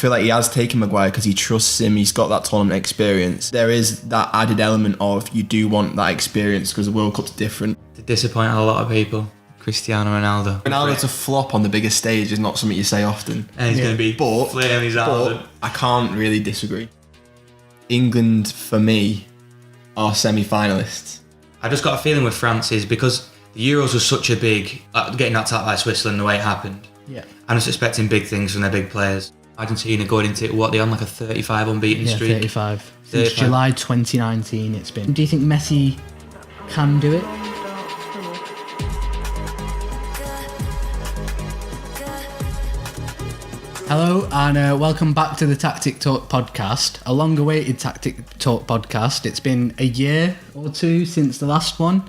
feel like he has taken Maguire because he trusts him. He's got that tournament experience. There is that added element of you do want that experience because the World Cup's different. To disappoint a lot of people, Cristiano Ronaldo. Ronaldo to flop on the biggest stage is not something you say often. And he's going to be flaring his out. But I can't really disagree. England, for me, are semi-finalists. I just got a feeling with France is because the Euros was such a big, getting knocked out by Switzerland the way it happened. Yeah. I'm just expecting big things from their big players. Argentina going into it, they're on like a 35 unbeaten streak. 35. Since July 2019 it's been. Do you think Messi can do it? Hello and welcome back to the Tactic Talk podcast, a long-awaited Tactic Talk podcast. It's been a year or two since the last one.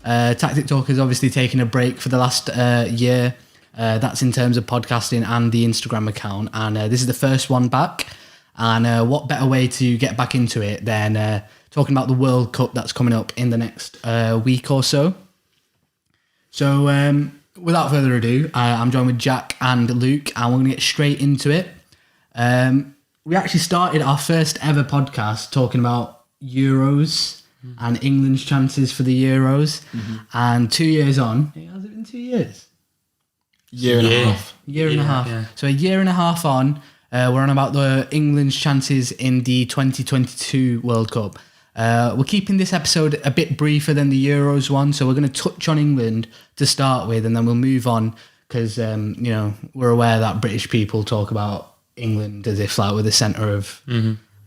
Tactic Talk has obviously taken a break for the last year. That's in terms of podcasting and the Instagram account. And this is the first one back. And what better way to get back into it than talking about the World Cup that's coming up in the next week or so. So without further ado, I'm joined with Jack and Luke, and we're going to get straight into it. We actually started our first ever podcast talking about Euros and England's chances for the Euros. Mm-hmm. And 2 years on, has it been 2 years? Year and a half. Yeah. So a year and a half on, we're on about the England's chances in the 2022 World Cup. We're keeping this episode a bit briefer than the Euros one, so we're going to touch on England to start with, and then we'll move on because we're aware that British people talk about England as if like we're the centre of,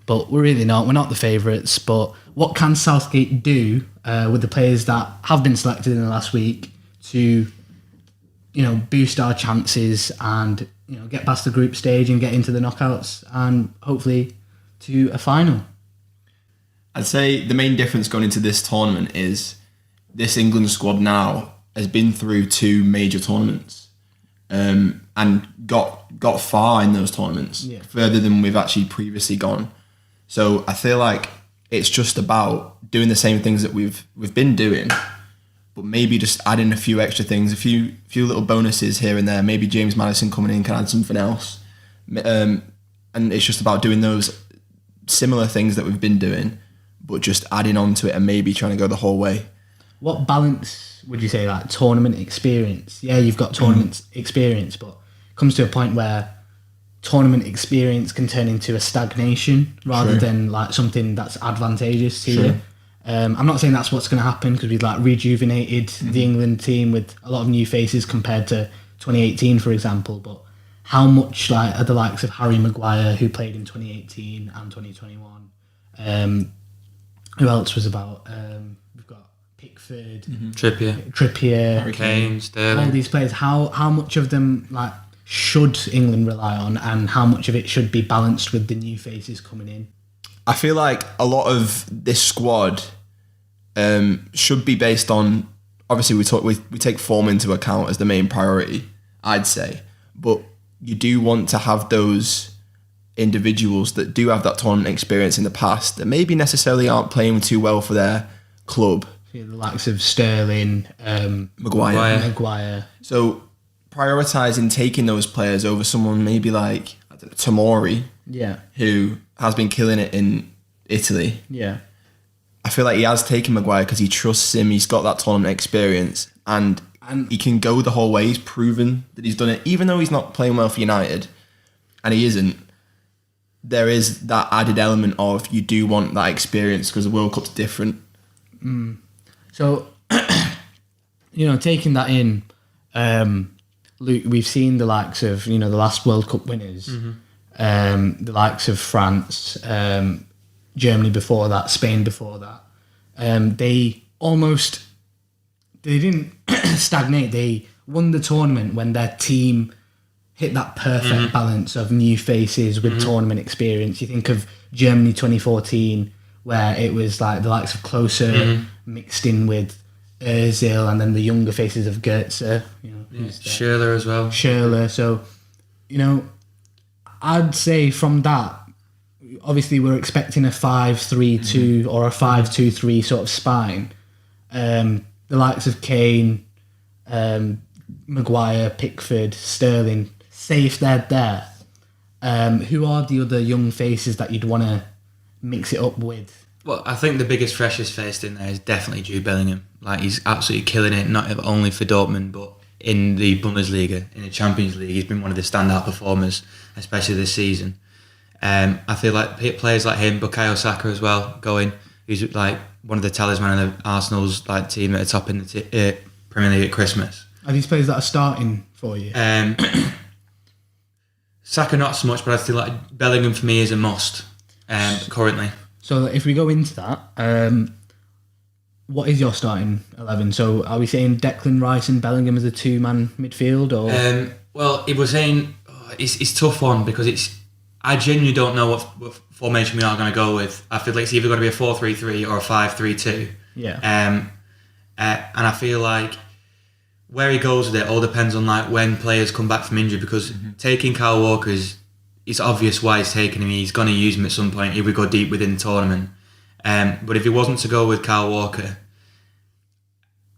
but we're really not. We're not the favourites. But what can Southgate do with the players that have been selected in the last week to boost our chances and get past the group stage and get into the knockouts and hopefully to a final? I'd say the main difference going into this tournament is this England squad now has been through two major tournaments and got far in those tournaments, further than we've actually previously gone. So I feel like it's just about doing the same things that we've been doing, but maybe just adding a few extra things, a few little bonuses here and there. Maybe James Maddison coming in can add something else. And it's just about doing those similar things that we've been doing, but just adding on to it and maybe trying to go the whole way. What balance would you say, like tournament experience? Yeah, you've got tournament experience, but it comes to a point where tournament experience can turn into a stagnation rather than like something that's advantageous to you. I'm not saying that's what's going to happen because we've like rejuvenated the England team with a lot of new faces compared to 2018, for example. But how much like are the likes of Harry Maguire, who played in 2018 and 2021? Who else was about? We've got Pickford, Trippier, Harry Kane, Sterling. All these players. How much of them like should England rely on, and how much of it should be balanced with the new faces coming in? I feel like a lot of this squad should be based on, obviously we take form into account as the main priority, I'd say, but you do want to have those individuals that do have that tournament experience in the past that maybe necessarily aren't playing too well for their club. Yeah, the likes of Sterling, Maguire. So prioritising taking those players over someone maybe like Tomori, who has been killing it in Italy. Yeah. I feel like he has taken Maguire because he trusts him. He's got that tournament experience and he can go the whole way. He's proven that he's done it, even though he's not playing well for United, and he isn't. There is that added element of you do want that experience because the World Cup's different. So, taking that in, Luke, we've seen the likes of, the last World Cup winners, the likes of France, Germany before that, Spain before that. They didn't stagnate. They won the tournament when their team hit that perfect balance of new faces with tournament experience. You think of Germany 2014, where it was like the likes of Klose mixed in with Özil, and then the younger faces of Goetze, Schürrle as well. So, I'd say from that, obviously we're expecting a 5-3-2 or a 5-2-3 sort of spine. The likes of Kane, Maguire, Pickford, Sterling, say if they're there, Who are the other young faces that you'd want to mix it up with? Well, I think the biggest, freshest face in there is definitely Jude Bellingham. Like, he's absolutely killing it, not only for Dortmund, but in the Bundesliga, in the Champions League. He's been one of the standout performers, especially this season. I feel like players like him, Bukayo Saka as well, who's like one of the talisman of Arsenal's like team at the top in the Premier League at Christmas. Are these players that are starting for you? Saka not so much, but I feel like Bellingham for me is a must currently. So if we go into that, what is your starting 11? So are we saying Declan Rice and Bellingham as a two-man midfield? Or Well, it was saying it's a tough one because I genuinely don't know what formation we are going to go with. I feel like it's either going to be a 4-3-3 or a 5-3-2. Yeah. And I feel like where he goes with it all depends on like when players come back from injury, because taking Kyle Walker it's obvious why he's taking him. He's going to use him at some point if we go deep within the tournament. But if he wasn't to go with Kyle Walker,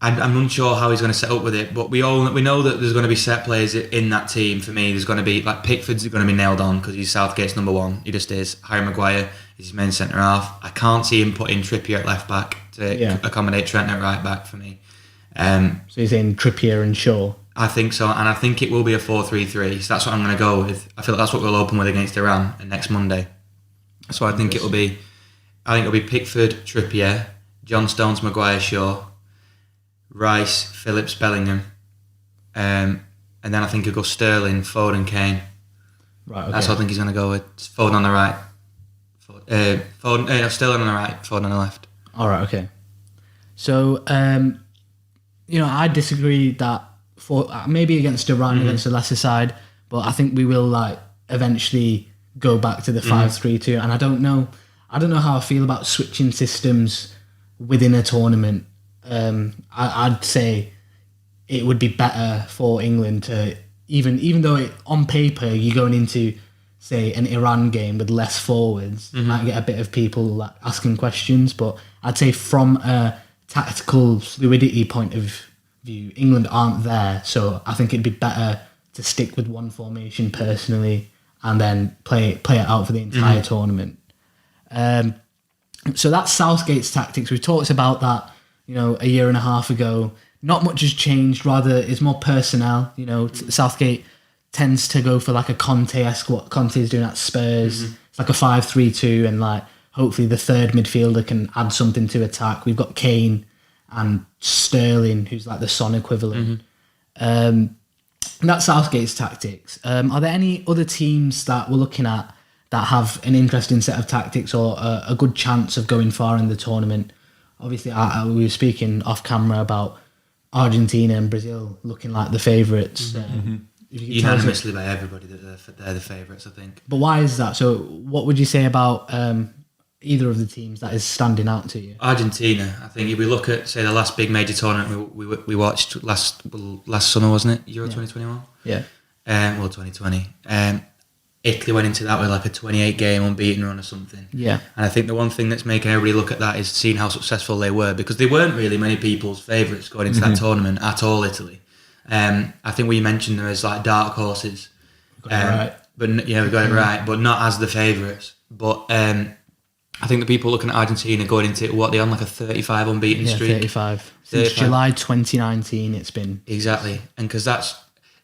I'm unsure how he's going to set up with it. But we know that there's going to be set players in that team. For me, there's going to be like Pickford's going to be nailed on because he's Southgate's number one. He just is. Harry Maguire is his main centre half. I can't see him putting Trippier at left back to accommodate Trent at right back for me. So you're saying Trippier and Shaw? I think so, and I think it will be a 4-3-3. So that's what I'm going to go with. I feel like that's what we'll open with against Iran next Monday. So I think it'll be Pickford, Trippier, John Stones, Maguire, Shaw, Rice, Phillips, Bellingham, and then I think it'll go Sterling, Foden, Kane. Right. Okay. That's what I think he's going to go with. Foden on the right, Sterling on the right, Foden on the left. All right. Okay. So I disagree that for maybe against Iran, against the lesser side, but I think we will like eventually go back to the 5-3-2, and I don't know how I feel about switching systems within a tournament. I'd say it would be better for England to even though on paper you're going into say an Iran game with less forwards, you might get a bit of people like asking questions, but I'd say from a tactical fluidity point of view, England aren't there, so I think it'd be better to stick with one formation personally and then play it out for the entire tournament. So that's Southgate's tactics. We talked about that, a year and a half ago. Not much has changed. Rather, it's more personnel. Southgate tends to go for like a Conte-esque, what Conte is doing at Spurs. It's like a 5-3-2, and like hopefully the third midfielder can add something to attack. We've got Kane and Sterling, who's like the Son equivalent. That's Southgate's tactics. Are there any other teams that we're looking at that have an interesting set of tactics or a good chance of going far in the tournament? Obviously, we were speaking off camera about Argentina and Brazil looking like the favourites. Unanimously by everybody that they're the favourites, I think. But why is that? So what would you say about either of the teams that is standing out to you? Argentina. I think if we look at, say, the last big major tournament we watched last summer, wasn't it? Euro 2021? Yeah. 2020. Italy went into that with like a 28-game unbeaten run or something. Yeah. And I think the one thing that's making everybody look at that is seeing how successful they were, because they weren't really many people's favourites going into that tournament at all, Italy. I think we mentioned them as like dark horses. Got it right. But we got it right, but not as the favourites. But I think the people looking at Argentina going into it, they're on like a 35 unbeaten streak. 35. Since July 2019 it's been. Exactly. And because that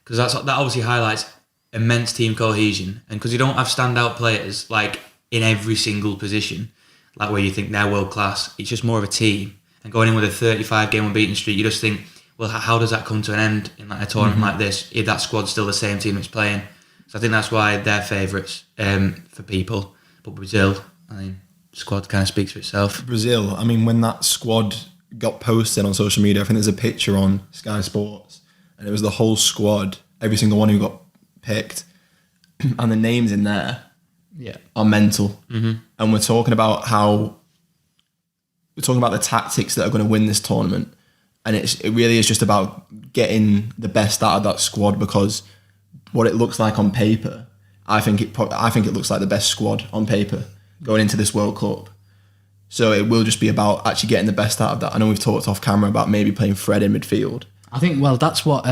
obviously highlights immense team cohesion, and because you don't have standout players like in every single position, like where you think they're world class, it's just more of a team. And going in with a 35-game unbeaten streak, you just think, well, how does that come to an end in like a tournament like this if that squad's still the same team that's playing? So I think that's why they're favourites for people. But Brazil, the squad kind of speaks for itself. Brazil, when that squad got posted on social media, I think there's a picture on Sky Sports, and it was the whole squad, every single one who got picked, and the names in there are mental. And we're talking about the tactics that are going to win this tournament, and it really is just about getting the best out of that squad, because what it looks like on paper, I think it looks like the best squad on paper going into this World Cup. So it will just be about actually getting the best out of that. I know we've talked off camera about maybe playing Fred in midfield. I think, that's what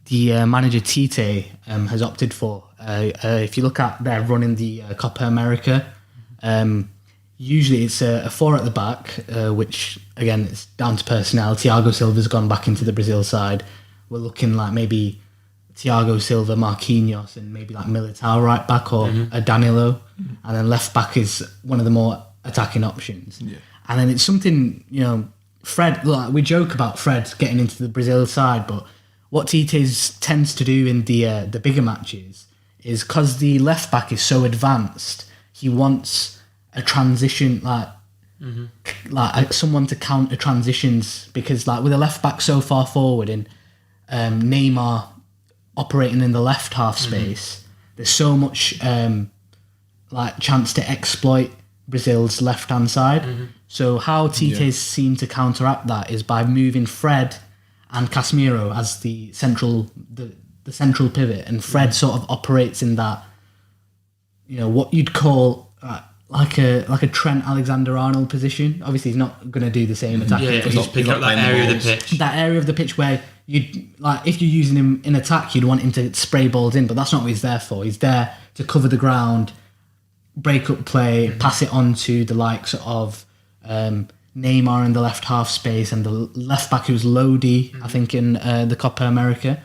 the manager Tite has opted for. If you look at their run in the Copa America, usually it's a 4 at the back, which again it's down to personnel. Thiago Silva's gone back into the Brazil side. We're looking like maybe Thiago Silva, Marquinhos, and maybe like Militao right back or a Danilo, and then left back is one of the more attacking options. Yeah. And then it's something, Fred, like we joke about Fred getting into the Brazil side, but what Tite tends to do in the bigger matches is because the left back is so advanced, he wants a transition like someone to counter transitions, because like with a left back so far forward and Neymar operating in the left half space, there's so much like chance to exploit Brazil's left hand side. So how Tite's seem to counteract that is by moving Fred and Casemiro as the central pivot, and Fred sort of operates in that, what you'd call like a Trent Alexander-Arnold position. Obviously, he's not going to do the same attack. Yeah, he's picking up that area of the pitch. That area of the pitch where you'd like, if you're using him in attack, you'd want him to spray balls in, but that's not what he's there for. He's there to cover the ground, break up play, pass it on to the likes of Neymar in the left half space, and the left back who's Lodi, I think, in the Copa America.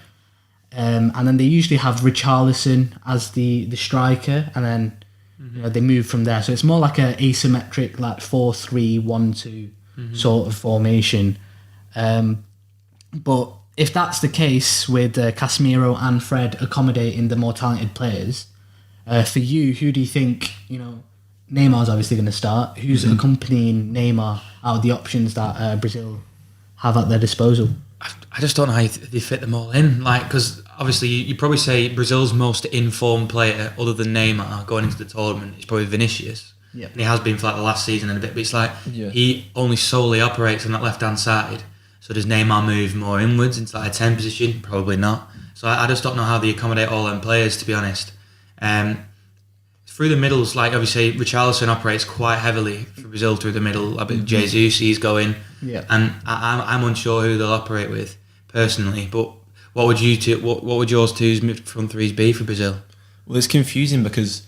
And then they usually have Richarlison as the striker, and then they move from there. So it's more like a asymmetric, like 4-3-1-2 sort of formation. But if that's the case with Casemiro and Fred accommodating the more talented players, for you, who do you think, Neymar's obviously going to start. Who's accompanying Neymar out of the options that Brazil have at their disposal? I just don't know how they fit them all in. Because obviously you probably say Brazil's most informed player, other than Neymar, going into the tournament, is probably Vinicius. Yep. And he has been for like the last season and a bit. But it's like he only solely operates on that left-hand side. So does Neymar move more inwards into that 10 position? Probably not. So I just don't know how they accommodate all them players, to be honest. Through the middles, like obviously Richarlison operates quite heavily for Brazil through the middle. I bet Jesus, he's going, and I'm unsure who they'll operate with personally. But what would you two? What would yours two's front threes be for Brazil? Well, it's confusing because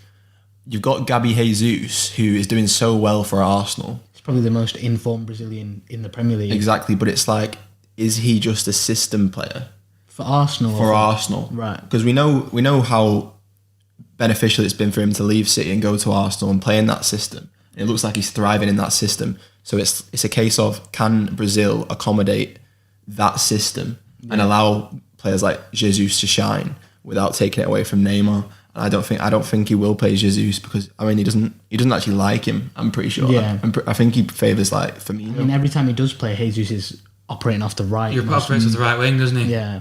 you've got Gabi Jesus, who is doing so well for Arsenal. He's probably the most informed Brazilian in the Premier League. Exactly, but it's like, is he just a system player for Arsenal? For Arsenal, right? Because we know how beneficial it's been for him to leave City and go to Arsenal and play in that system. It looks like he's thriving in that system. So it's a case of, can Brazil accommodate that system and allow players like Jesus to shine without taking it away from Neymar? And I don't think he will play Jesus because he doesn't actually like him. I'm pretty sure. Yeah. I think he favours like Firmino. Every time he does play, Jesus is operating off the right. He operates off the right wing, doesn't he? Yeah.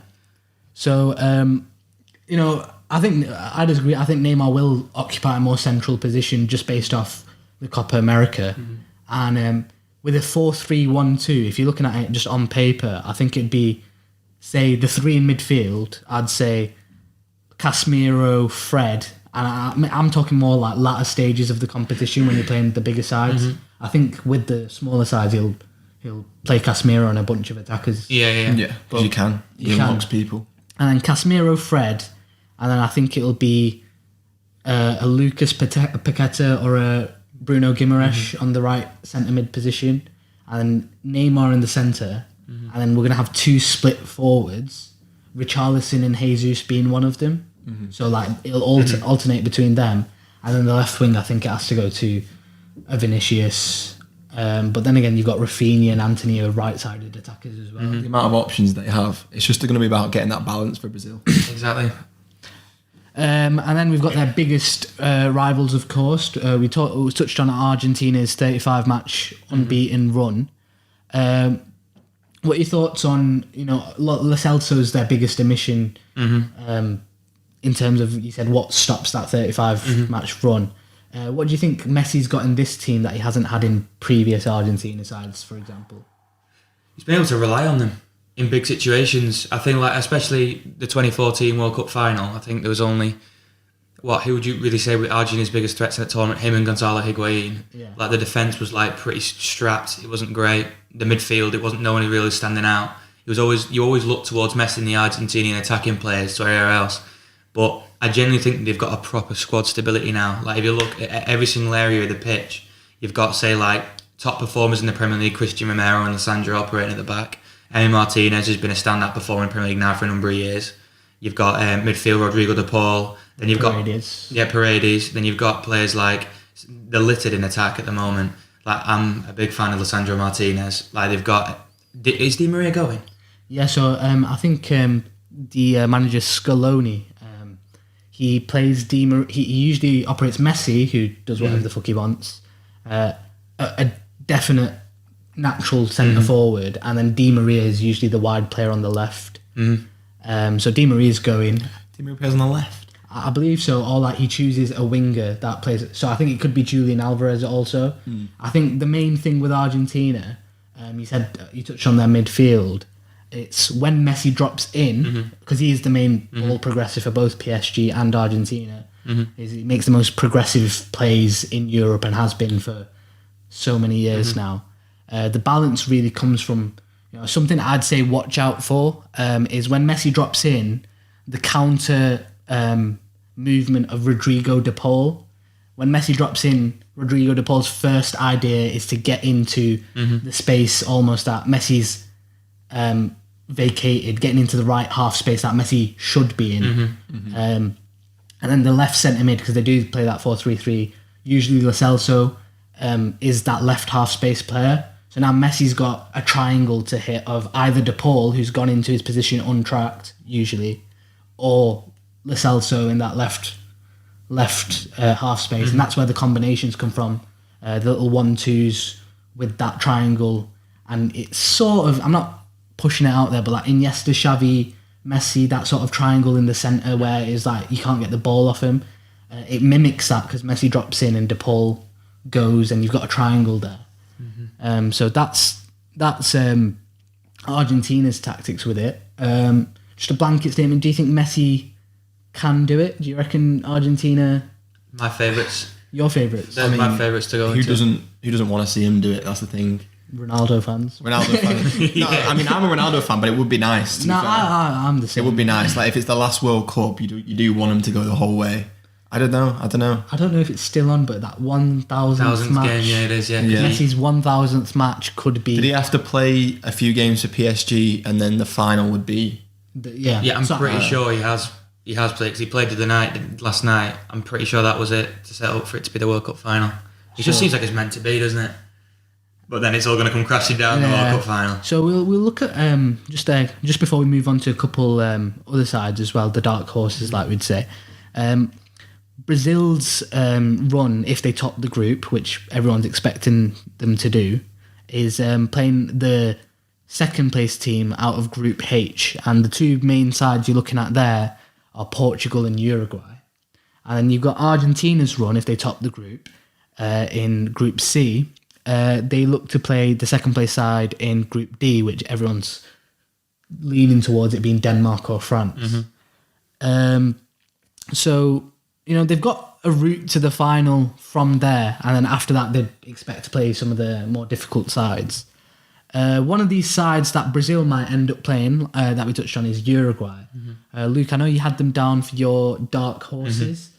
So I think I'd agree. I think Neymar will occupy a more central position just based off the Copa America. And with a 4-3-1-2, if you're looking at it just on paper, I think it'd be, say, the three in midfield. I'd say Casemiro, Fred, and I'm talking more like latter stages of the competition when you're playing the bigger sides. I think with the smaller sides, he'll play Casemiro and a bunch of attackers. Yeah. Because you can. He unlocks people. And then Casemiro, Fred. And then I think it'll be a Lucas Paqueta or a Bruno Guimaraes on the right centre mid position, and Neymar in the centre. And then we're going to have two split forwards, Richarlison and Jesus being one of them. So like it'll alternate between them. And then the left wing, I think it has to go to a Vinicius. But then again, you've got Rafinha and Antony are right-sided attackers as well. The amount of options they have, it's just going to be about getting that balance for Brazil. Exactly. And then we've got their biggest rivals, of course. We touched on Argentina's 35-match unbeaten run. What are your thoughts on, Lo Celso's their biggest omission in terms of, you said, what stops that 35-match run? What do you think Messi's got in this team that he hasn't had in previous Argentina sides, for example? He's been able to rely on them in big situations. I think, like especially the 2014 World Cup final, I think there was only, who would you really say were Argentina's biggest threats in that tournament? Him and Gonzalo Higuain. Yeah. Like the defence was like pretty strapped. It wasn't great. The midfield, it wasn't no one really standing out. You always look towards Messi and the Argentinian attacking players to everywhere else. But I genuinely think they've got a proper squad stability now. Like if you look at every single area of the pitch, you've got, say, like top performers in the Premier League, Christian Romero and Lissandro operating at the back. Emi Martinez has been a standout performer in the Premier League now for a number of years. You've got midfield Rodrigo de Paul. Then you've Paredes. got Paredes. Then you've got players like they're littered in attack at the moment. Like I'm a big fan of Lissandro Martinez. Like they've got. Is Di Maria going? Yeah, so I think the manager Scaloni, he plays Di Maria. He usually operates Messi, who does whatever the fuck he wants, a definite natural centre forward, and then Di Maria is usually the wide player on the left. So Di Maria's going. Di Maria plays on the left. I believe so, or like he chooses a winger that plays. So I think it could be Julian Alvarez also. I think the main thing with Argentina, you touched on their midfield. It's when Messi drops in, because he is the main ball progressor for both PSG and Argentina. He makes the most progressive plays in Europe and has been for so many years now. The balance really comes from, something I'd say watch out for is when Messi drops in, the counter movement of Rodrigo de Paul. When Messi drops in, Rodrigo de Paul's first idea is to get into the space almost that Messi's vacated, getting into the right half space that Messi should be in. And then the left centre mid, because they do play that 4-3-3, usually Lo Celso is that left half space player. So now Messi's got a triangle to hit of either De Paul, who's gone into his position untracked, usually, or Lo Celso in that left half space. And that's where the combinations come from, the little 1-2s with that triangle. And it's sort of, I'm not pushing it out there, but like Iniesta, Xavi, Messi, that sort of triangle in the centre where it's like you can't get the ball off him. It mimics that because Messi drops in and De Paul goes and you've got a triangle there. So that's Argentina's tactics with it. Just a blanket statement, do you think Messi can do it? Do you reckon Argentina... My favourites. Your favourites? They're my favourites to go Who into. doesn't want to see him do it? That's the thing. Ronaldo fans. Ronaldo fan. No, I mean, I'm a Ronaldo fan, but it would be nice. To be fair. I'm the same. It would be nice. Like if it's the last World Cup, you do want him to go the whole way. I don't know. I don't know if it's still on, but that 1,000th match. Game, yeah, it is. Yeah. Messi's 1,000th match could be. Did he have to play a few games for PSG, and then the final would be? Yeah, I'm pretty sure he has. He has played because he played last night. I'm pretty sure that was it to set up for it to be the World Cup final. It just seems like it's meant to be, doesn't it? But then it's all going to come crashing down the World Cup final. So we'll look at just before we move on to a couple other sides as well, the dark horses, like we'd say. Brazil's run, if they top the group, which everyone's expecting them to do, is playing the second place team out of Group H, and the two main sides you're looking at there are Portugal and Uruguay. And then you've got Argentina's run, if they top the group, in Group C. They look to play the second place side in Group D, which everyone's leaning towards it being Denmark or France. So, they've got a route to the final from there, and then after that they'd expect to play some of the more difficult sides. One of these sides that Brazil might end up playing, that we touched on, is Uruguay. Luke, I know you had them down for your dark horses.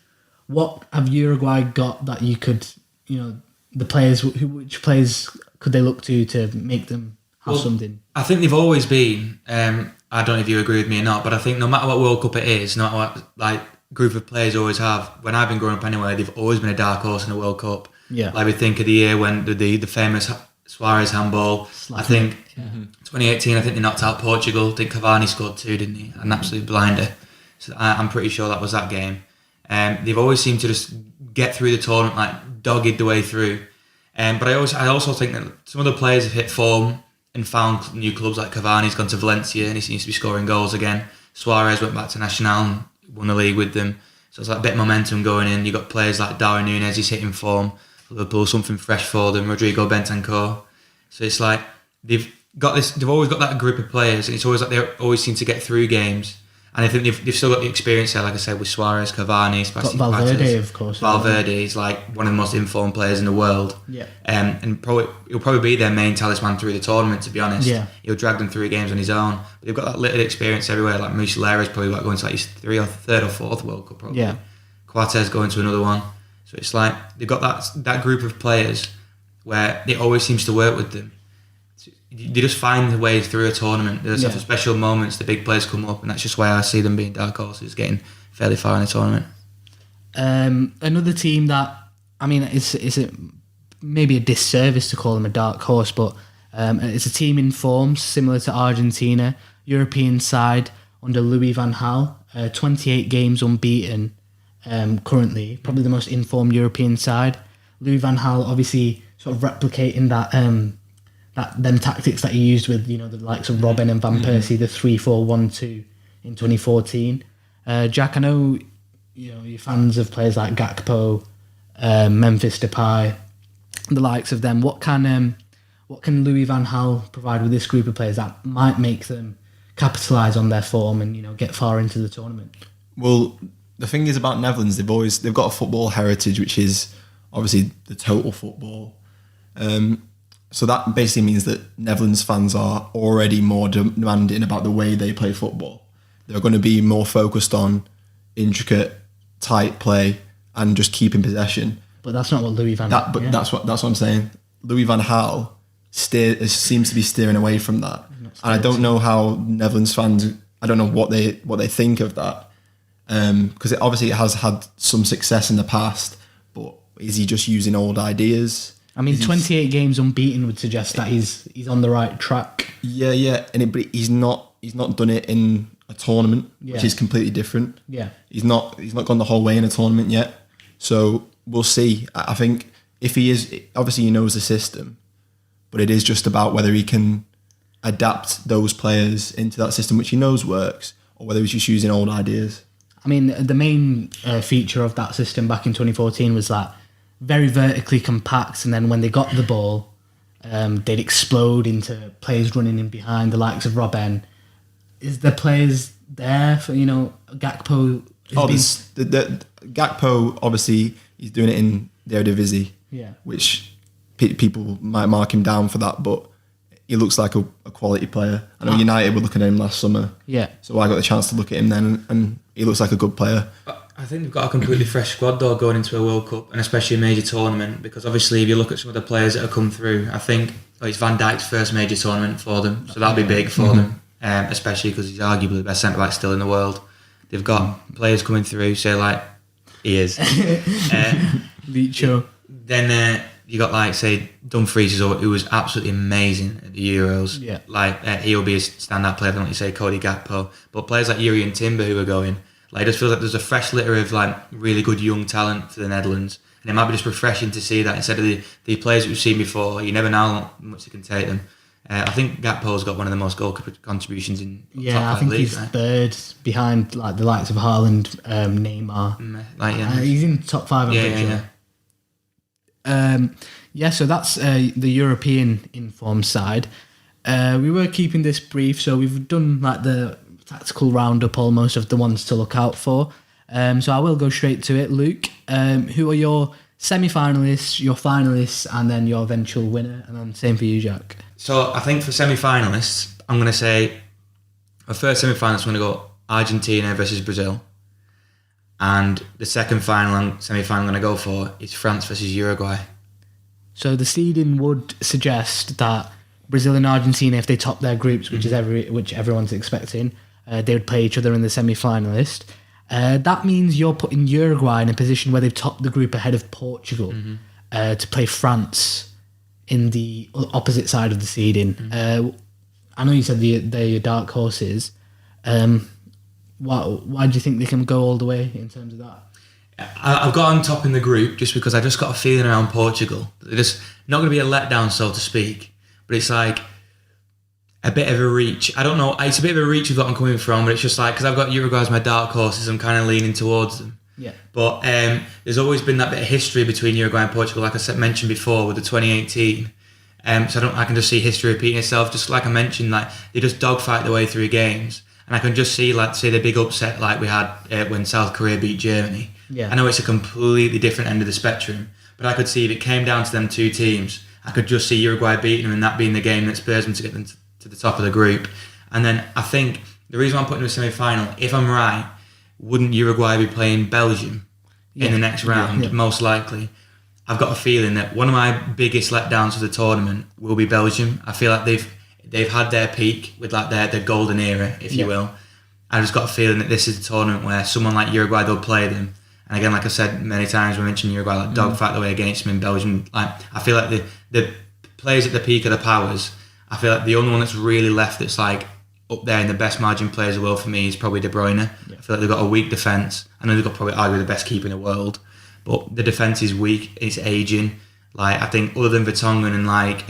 What have Uruguay got that you could, the players, which players could they look to make them have something? I think they've always been, I don't know if you agree with me or not, but I think no matter what World Cup it is, no matter what group of players always have, when I've been growing up anyway, they've always been a dark horse in the World Cup. Yeah. Like we think of the year when the famous Suarez handball. I think 2018, I think they knocked out Portugal. I think Cavani scored 2, didn't he? An absolute blinder. So I'm pretty sure that was that game. They've always seemed to just get through the tournament, like dogged the way through. But I also think that some of the players have hit form and found new clubs. Like Cavani's gone to Valencia and he seems to be scoring goals again. Suarez went back to Nacional and won the league with them. So it's like a bit of momentum going in. You've got players like Darwin Núñez, he's hitting form. Liverpool, something fresh for them. Rodrigo Bentancur. So it's like they've always got that group of players, and it's always like they always seem to get through games. And I think they've still got the experience there, like I said, with Suarez, Cavani, Got Valverde, of course. Valverde is like one of the most informed players in the world. Yeah. And he'll probably be their main talisman through the tournament, to be honest. Yeah. He'll drag them through games on his own. But they've got that little experience everywhere. Like Muslera''s probably like going to like his third or fourth World Cup, probably. Yeah. Quartes going to another one. So it's like they've got that group of players where it always seems to work with them. They just find the way through a tournament. There's such special moments, the big players come up, and that's just why I see them being dark horses, getting fairly far in the tournament. Another team that, I mean, it's maybe a disservice to call them a dark horse, but it's a team in form similar to Argentina, European side under Louis van Gaal, 28 games unbeaten currently, probably the most informed European side. Louis van Gaal obviously sort of replicating them tactics that he used with, the likes of Robben and Van Persie, the 3-4-1-2 in 2014. Jack, I know you're fans of players like Gakpo, Memphis Depay, the likes of them. What can Louis van Gaal provide with this group of players that might make them capitalise on their form and get far into the tournament? Well, the thing is about Netherlands, they've got a football heritage, which is obviously the total football. So that basically means that Netherlands fans are already more demanding about the way they play football. They're going to be more focused on intricate, tight play and just keeping possession. But that's not what Louis van Gaal... That's what I'm saying. Louis van Gaal seems to be steering away from that. And I don't know how Netherlands fans... I don't know what they think of that. Because it has had some success in the past, but is he just using old ideas? I mean, 28 games unbeaten would suggest that he's on the right track. Yeah, but he's not done it in a tournament, which is completely different. Yeah, he's not gone the whole way in a tournament yet. So we'll see. I think if he is, obviously he knows the system, but it is just about whether he can adapt those players into that system, which he knows works, or whether he's just using old ideas. I mean, the main feature of that system back in 2014 was that very vertically compact, and then when they got the ball, they'd explode into players running in behind, the likes of Robben. Is there players there for, Gakpo? Gakpo, obviously, he's doing it in the Eredivisie, which people might mark him down for that, but he looks like a quality player. I know United were looking at him last summer, so I got the chance to look at him then, and he looks like a good player. I think they've got a completely fresh squad though going into a World Cup, and especially a major tournament, because obviously if you look at some of the players that have come through, I think it's Van Dijk's first major tournament for them, so that'll be big for them, especially because he's arguably the best centre-back still in the world. They've got players coming through, say like he is. Licho. Then you got like say Dumfries, who was absolutely amazing at the Euros. Yeah. Like he'll be a standout player, like you say, Cody Gakpo. But players like Yuri and Timber who are going, like, it just feels like there's a fresh litter of like really good young talent for the Netherlands, and it might be just refreshing to see that instead of the players that we've seen before. You never know how much they can take them. I think Gakpo's got one of the most goal contributions in top I think leagues, he's right? third behind like the likes of Haaland, Neymar. He's in top 5. I'm pretty sure. So that's the European informed side. We were keeping this brief, so we've done like the tactical roundup almost of the ones to look out for. So I will go straight to it. Luke, who are your semi-finalists, your finalists, and then your eventual winner? And then same for you, Jack. So I think for semi-finalists, I'm going to say my first semi-finalist, I'm going to go Argentina versus Brazil. And the second semi-final I'm going to go for is France versus Uruguay. So the seeding would suggest that Brazil and Argentina, if they top their groups, which everyone's expecting, they would play each other in the semi-finalist. That means you're putting Uruguay in a position where they've topped the group ahead of Portugal to play France in the opposite side of the seeding. I know you said they're your dark horses. Why do you think they can go all the way in terms of that? I've got on top in the group just because I just got a feeling around Portugal. They're just not going to be a letdown, so to speak. But it's like a bit of a reach. I don't know. It's a bit of a reach of what I'm coming from, but it's just like, because I've got Uruguay as my dark horses, I'm kind of leaning towards them. Yeah. But there's always been that bit of history between Uruguay and Portugal, like I mentioned before with the 2018. So I can just see history repeating itself. Just like I mentioned, like they just dogfight their way through games. And And I can just see, like, say the big upset like we had when South Korea beat Germany. Yeah. I know it's a completely different end of the spectrum, but I could see if it came down to them two teams, I could just see Uruguay beating them and that being the game that spurs them to get them to the top of the group. And then I think the reason why I'm putting them in the semi-final, if I'm right, wouldn't Uruguay be playing Belgium in the next round, most likely? I've got a feeling that one of my biggest letdowns of the tournament will be Belgium. I feel like they've had their peak with like their golden era, if you will. I've just got a feeling that this is the tournament where someone like Uruguay, they'll play them. And again, like I said many times, we mentioned Uruguay, like dogfight the way against them in Belgium. Like, I feel like the players at the peak of the powers, I feel like the only one that's really left that's like up there in the best margin players of the world for me is probably De Bruyne. I feel like they've got a weak defence. I know they've got probably arguably the best keeper in the world, but the defence is weak. It's aging. Like, I think other than Vertonghen and like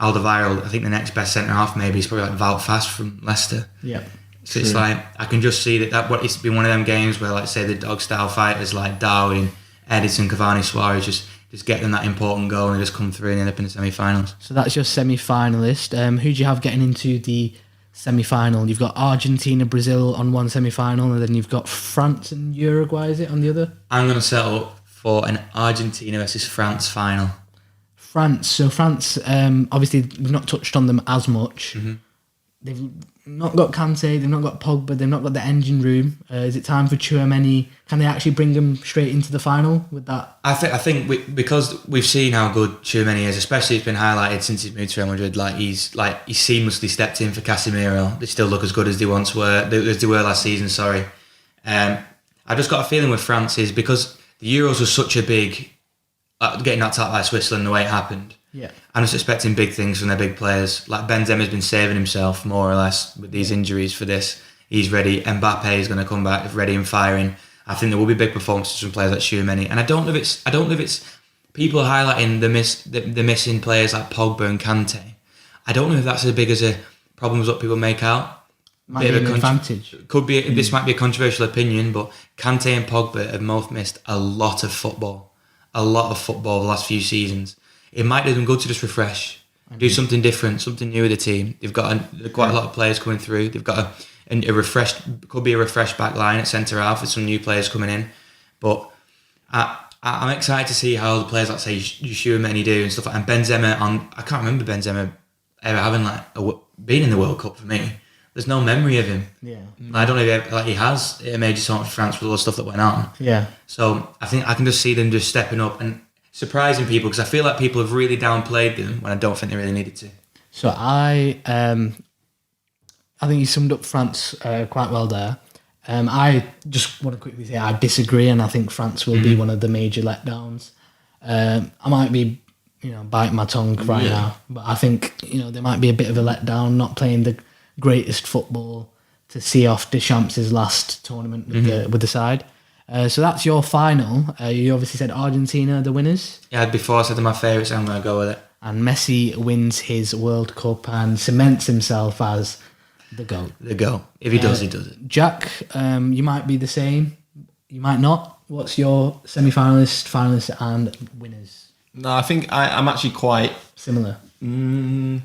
Alderweireld, I think the next best centre half maybe is probably like Wout Fast from Leicester. Yeah. So it's like, I can just see that what it's been one of them games where, like, say the dog style fighters like Darwin, Edison, Cavani, Suarez just get them that important goal and they just come through and end up in the semi-finals. So that's your semi-finalist. Who do you have getting into the semi-final? You've got Argentina, Brazil on one semi-final, and then you've got France and Uruguay, is it, on the other? I'm going to set up for an Argentina versus France final. France. So France, obviously, we've not touched on them as much. Mm-hmm. They've not got Kante, they've not got Pogba, they've not got the engine room. Is it time for Tchouaméni? Can they actually bring them straight into the final with that? I think because we've seen how good Tchouaméni is, especially it's been highlighted since he's moved to Real Madrid. Like he seamlessly stepped in for Casemiro. They still look as good as they once were, as they were last season. Sorry, I just got a feeling with France is because the Euros was such a big getting knocked out by Switzerland the way it happened. Yeah, I'm just expecting big things from their big players. Like Benzema's been saving himself more or less with these injuries for this. He's ready. Mbappe is going to come back ready and firing. I think there will be big performances from players like Tchouaméni. And I don't know if it's people highlighting the missing players like Pogba and Kante. I don't know if that's as big as a problem as what people make out. Might be an advantage. Could be. This might be a controversial opinion, but Kante and Pogba have both missed a lot of football the last few seasons. It might do them good to just refresh, do something different, something new with the team. They've got quite a lot of players coming through. They've got a refreshed back line at centre half with some new players coming in. But I'm excited to see how the players like say Tchouaméni do and stuff like. And Benzema I can't remember Benzema ever having been in the World Cup for me. There's no memory of him. Yeah, I don't know if he has a major tournament for France with all the stuff that went on. Yeah. So I think I can just see them just stepping up and surprising people because I feel like people have really downplayed them when I don't think they really needed to. So I think you summed up France quite well there. I just want to quickly say I disagree, and I think France will be one of the major letdowns. I might be, biting my tongue right now, but I think there might be a bit of a letdown not playing the greatest football to see off Deschamps' last tournament with the side. So that's your final. You obviously said Argentina the winners. Yeah, before I said they're my favourites, I'm going to go with it. And Messi wins his World Cup and cements himself as the GOAT. The GOAT. If he does, he does it. Jack, you might be the same. You might not. What's your semi-finalist, finalists and winners? No, I think I'm actually quite similar. In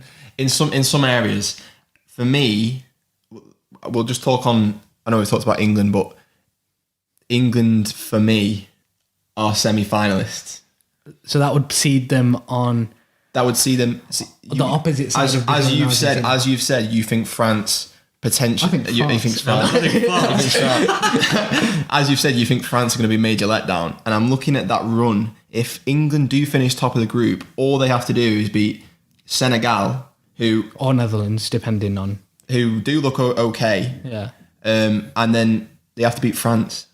some areas. For me, we'll just talk on... I know we've talked about England, but England, for me, are semi-finalists. So that would seed them on... That would see them... the opposite side of as you've said, you think France potentially... You think France. As you've said, you think France are going to be a major letdown. And I'm looking at that run. If England do finish top of the group, all they have to do is beat Senegal, or Netherlands, depending on... Who do look okay. Yeah. And then they have to beat France.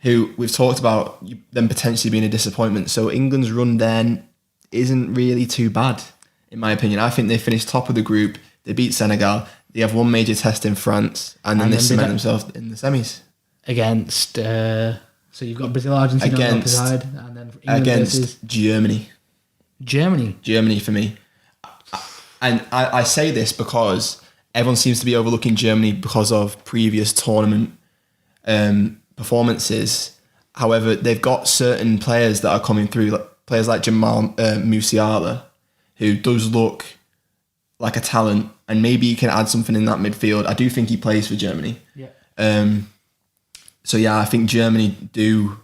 Who we've talked about them potentially being a disappointment. So England's run then isn't really too bad, in my opinion. I think they finished top of the group. They beat Senegal. They have one major test in France, and then they cement themselves in the semis against. So you've got Brazil, Argentina on the opposite side, and then England against Germany. Germany for me, and I say this because everyone seems to be overlooking Germany because of previous tournament performances. However, they've got certain players that are coming through, players like Jamal Musiala, who does look like a talent, and maybe he can add something in that midfield. I do think he plays for Germany. Yeah. So yeah, I think Germany do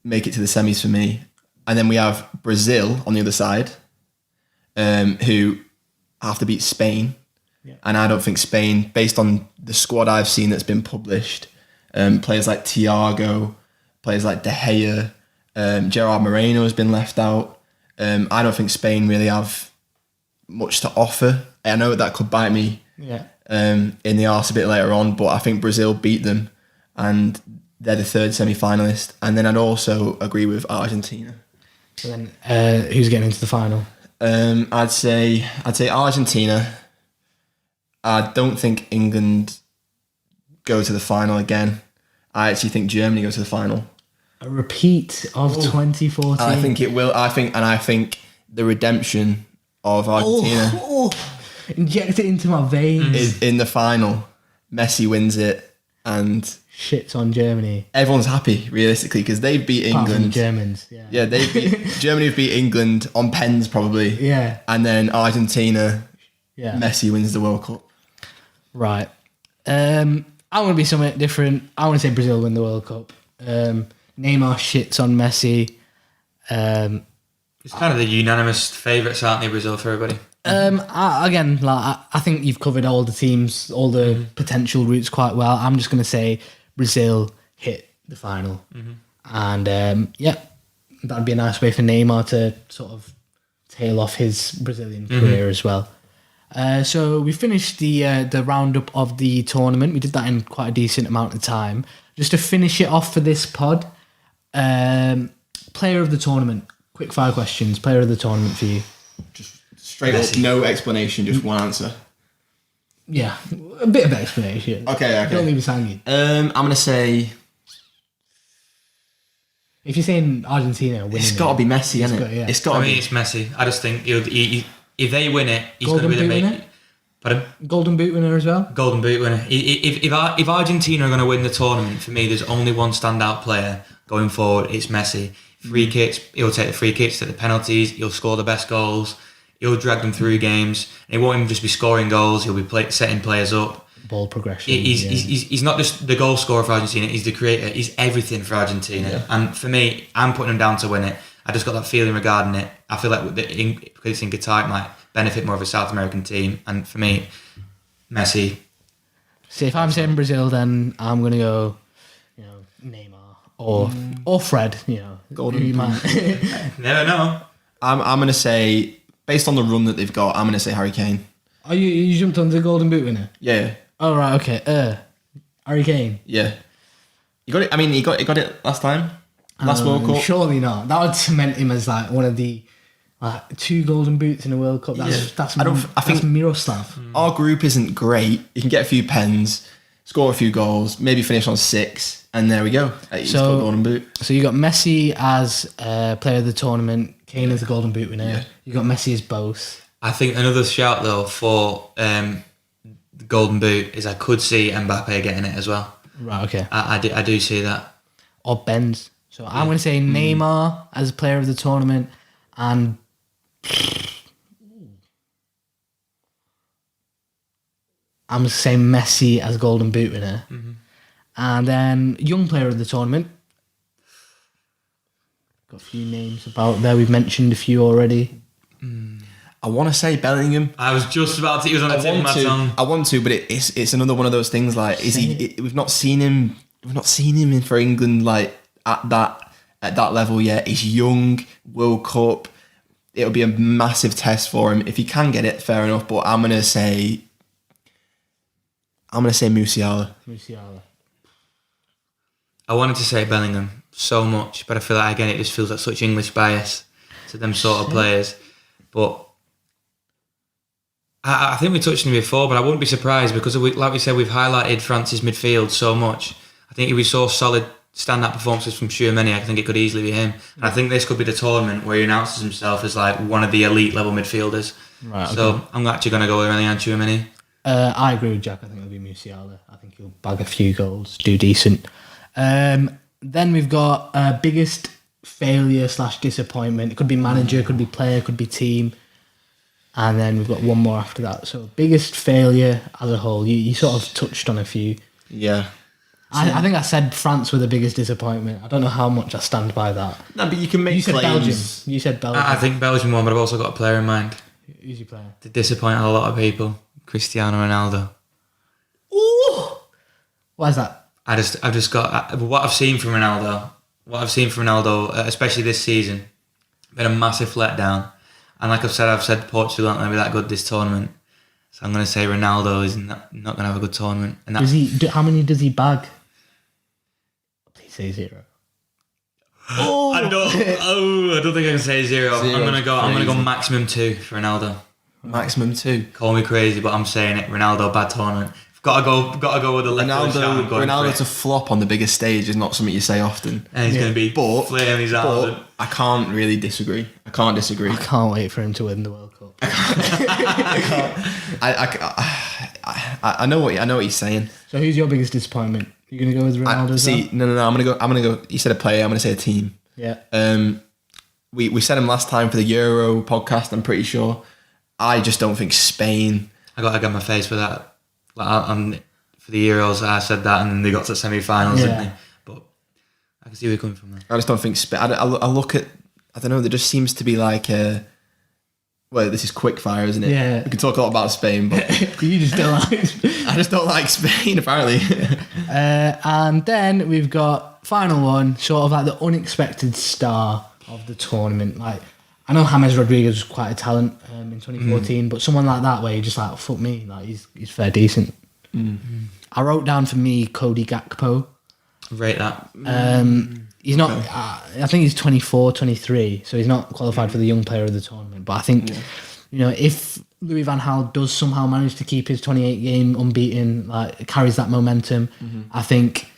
make it to the semis for me. And then we have Brazil on the other side, who have to beat Spain. Yeah. And I don't think Spain, based on the squad I've seen that's been published, players like Thiago, players like De Gea, Gerard Moreno has been left out. I don't think Spain really have much to offer. I know that could bite me in the arse a bit later on, but I think Brazil beat them and they're the third semi-finalist. And then I'd also agree with Argentina. So then, who's getting into the final? I'd say Argentina. I don't think England go to the final again. I actually think Germany go to the final. A repeat of 2014. I think it will. I think the redemption of Argentina inject it into my veins. is in the final. Messi wins it, and Shits on Germany. everyone's happy realistically because they've beat Apart from the England. Germans. Yeah, they beat Germany. Have beat England on pens probably. Yeah. And then Argentina, Yeah. Messi wins the World Cup. Right. I want to be something different. I want to say Brazil win the World Cup. Neymar shits on Messi. It's kind of the unanimous favourites, aren't they, Brazil, for everybody? I think you've covered all the teams, all the potential routes quite well. I'm just going to say Brazil hit the final. And that'd be a nice way for Neymar to sort of tail off his Brazilian career as well. So we finished the roundup of the tournament. We did that in quite a decent amount of time. Just to finish it off for this pod, player of the tournament. Quick fire questions. Player of the tournament for you. Just straight up, no explanation, just one answer. Yeah, a bit of explanation. Okay. Don't leave us hanging. I'm gonna say If you're saying Argentina winning, it's got to be Messi, isn't it? yeah. It's got I to mean, be. it's Messi. I just think if they win it, he's going to Golden be the Boot main. winner? Pardon? Golden Boot winner as well. Golden Boot winner. If Argentina are going to win the tournament, for me, there's only one standout player going forward. It's Messi. Free kicks, he'll take the free kicks, take the penalties. He'll score the best goals. He'll drag them through games. And he won't even just be scoring goals. He'll be setting players up. Ball progression. He's not just the goal scorer for Argentina. He's the creator. He's everything for Argentina. Yeah. And for me, I'm putting him down to win it. I just got that feeling regarding it. I feel like because it's in Qatar, it might benefit more of a South American team. And for me, Messi. See, if I'm saying Brazil, then I'm going to go, Neymar or Fred. Golden who you might. Never know. I'm gonna say, based on the run that they've got, I'm gonna say Harry Kane. Oh, you jumped on the Golden Boot winner. Yeah, Oh right, okay. Harry Kane. yeah. You got it. I mean, he got it last time, last World Cup. Surely not. That would cement him as like one of the 2 Golden Boots in a World Cup. That's I think Miroslav. our group isn't great. You can get a few pens, score a few goals, maybe finish on 6, and there we go. He's got a Golden Boot. So you got Messi as player of the tournament, Kane as the Golden Boot winner. Yeah. You got Messi as both. I think another shout though for the Golden Boot is I could see Mbappe getting it as well. Right. Okay. I do see that. Or Benz. So I'm going to say Neymar as player of the tournament, and I'm going to say Messi as Golden Boot winner. And then young player of the tournament. Got a few names about there. We've mentioned a few already. I want to say Bellingham. I was just about to. He was on the tip of my tongue. I want to, but it's another one of those things. Like, we've not seen him. We've not seen him for England like at that level yet. He's young. World Cup. It'll be a massive test for him. If he can get it, fair enough. But I'm gonna say Musiala. I wanted to say Bellingham so much, but I feel like again it just feels like such English bias to them sort of players. But I think we touched on it before, but I wouldn't be surprised because, like we said, we've highlighted France's midfield so much. I think if we saw solid standout performances from Tchouaméni, I think it could easily be him. And I think this could be the tournament where he announces himself as like one of the elite level midfielders. Right. Okay. So I'm actually going to go with Aurélien Tchouaméni. I agree with Jack. I think it'll be Musiala. I think he'll bag a few goals, do decent. Then we've got biggest failure / disappointment. It could be manager, could be player, could be team. and then we've got one more after that. So biggest failure as a whole. You sort of touched on a few. Yeah. I think I said France were the biggest disappointment. I don't know how much I stand by that. No, but you can make You said claims. Belgium. You said Belgium. I think Belgium won, but I've also got a player in mind. Who's your player? To disappoint a lot of people, Cristiano Ronaldo. Ooh! Why is that? I've just got what I've seen from Ronaldo. Especially this season, been a massive letdown. And like I've said Portugal aren't going to be that good this tournament. So I'm going to say Ronaldo is not going to have a good tournament. And that's, How many does he bag? Please say 0. I don't think I can say 0. I'm going to go maximum 2 for Ronaldo. Maximum 2. Call me crazy, but I'm saying it. Ronaldo, bad tournament. Got to go with the left of the shot and going Ronaldo for to flop on the biggest stage is not something you say often. And he's going to be flaring his arms. But I can't really disagree. I can't disagree. I can't wait for him to win the World Cup. I know what he's saying. So who's your biggest disappointment? You're going to go with Ronaldo? No. I'm gonna go. You said a player. I'm gonna say a team. Yeah. We said him last time for the Euro podcast. I'm pretty sure. I just don't think Spain. I got my face for that. For the Euros, I said that, and then they got to the semi-finals, didn't they? But I can see where you're coming from there. I just don't think Spain. I look at. I don't know. There just seems to be like a. Well, this is quick fire, isn't it? Yeah. We can talk a lot about Spain, but You just don't like I just don't like Spain. Apparently. And then we've got final one, sort of like the unexpected star of the tournament. Like, I know James Rodriguez was quite a talent in 2014, but someone like that where you're just like, fuck me, like he's fair decent. I wrote down for me Cody Gakpo. Rate that. He's not. I think he's 24, 23, so he's not qualified for the young player of the tournament. But I think, if Louis van Gaal does somehow manage to keep his 28 game unbeaten, like carries that momentum, I think,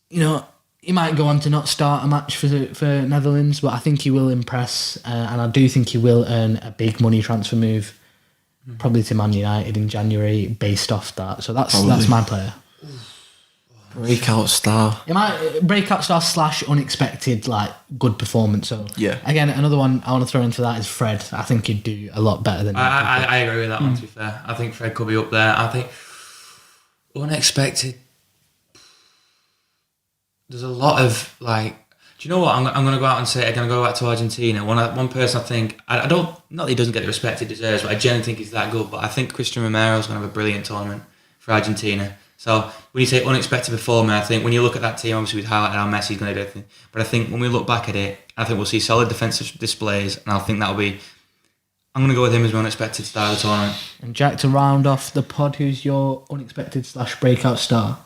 he might go on to not start a match for Netherlands, but I think he will impress, and I do think he will earn a big money transfer move, probably to Man United in January, based off that. So that's my player. Breakout star. It might breakout star / unexpected good performance. So yeah. Again, another one I want to throw into that is Fred. I think he'd do a lot better than. I agree with that one. To be fair, I think Fred could be up there. I think unexpected. There's a lot of do you know what? I'm going to go out and say it again. I'm going to go back to Argentina. One person I think I don't, not that he doesn't get the respect he deserves, but I genuinely think he's that good. But I think Christian Romero's going to have a brilliant tournament for Argentina. So when you say unexpected performer, I think when you look at that team, obviously we've highlighted how Messi's going to do everything. But I think when we look back at it, I think we'll see solid defensive displays, and I think that'll be. I'm going to go with him as my unexpected star of the tournament. And Jack, to round off the pod, who's your unexpected / breakout star?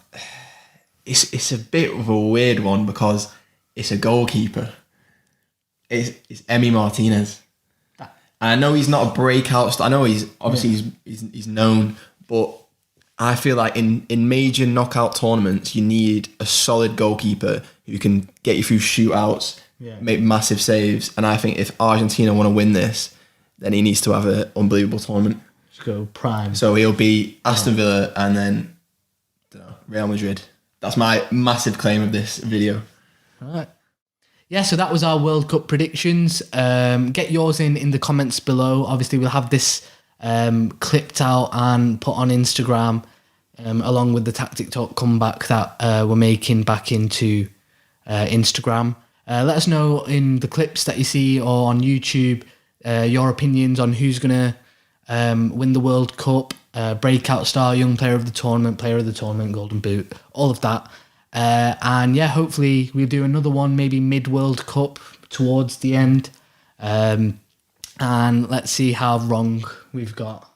It's a bit of a weird one because it's a goalkeeper. It's Emi Martinez. And I know he's not a breakout star. I know he's obviously he's known, but I feel like in major knockout tournaments, you need a solid goalkeeper who can get you through shootouts, make massive saves. And I think if Argentina want to win this, then he needs to have an unbelievable tournament. Let's go prime. So he'll be Aston Villa and then Real Madrid. That's my massive claim of this video. All right. Yeah, so that was our World Cup predictions. Get yours in the comments below. Obviously, we'll have this clipped out and put on Instagram, along with the Tactic Talk comeback that we're making back into Instagram. Let us know in the clips that you see or on YouTube your opinions on who's going to win the World Cup, breakout star, young player of the tournament, golden boot, all of that. And yeah, hopefully we'll do another one, maybe mid-World Cup towards the end. And let's see how wrong we've got.